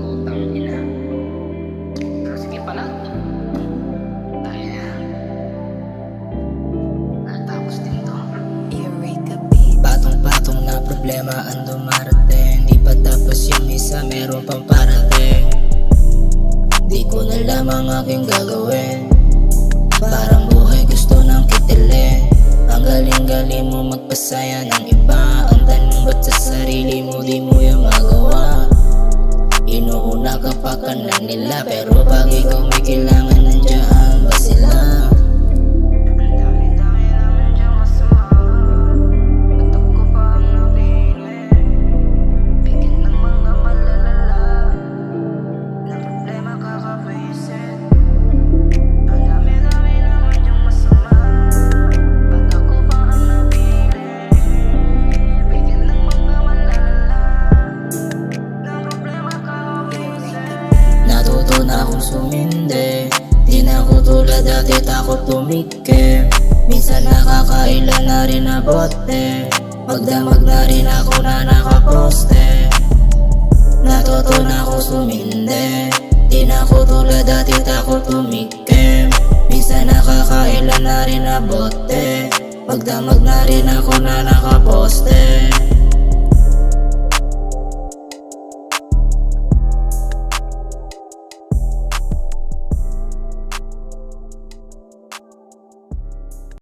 Putang ina. Pero sige pala. Dahil na. Natapos din to. Patong-patong na problema ang dumarating. Di pa tapos yung isa, meron pang parating. Di ko na alam ang aking gagawin. Parang buhay gusto ng kitilin. Ang galing-galing mo magpasaya ng iba. Ang tanong ba't sa sarili mo di mo yung magawa? Inuuna ka pa ka na nila, pero pag ikaw may kailangan nandiyan ba sila? Ang dami-dami naman diyang masama. Batok ko pa ang nabili. Bigyan ng mga malalala na problema kakabisit. Ang dami-dami naman diyang masama. Batok ko pa ang nabili. Bigyan ng mga malalala na problema kakabisit. Natuto na akong sumindi. Di na ako tulad dati, takot tumikim. Minsan nakakailan na rin na bote. Magdamag na rin ako na nakaposte. Natuto na ako sumindi. Di na ako tulad dati, takot tumikim. Minsan nakakailan na rin na bote. Magdamag na rin ako na nakaposte.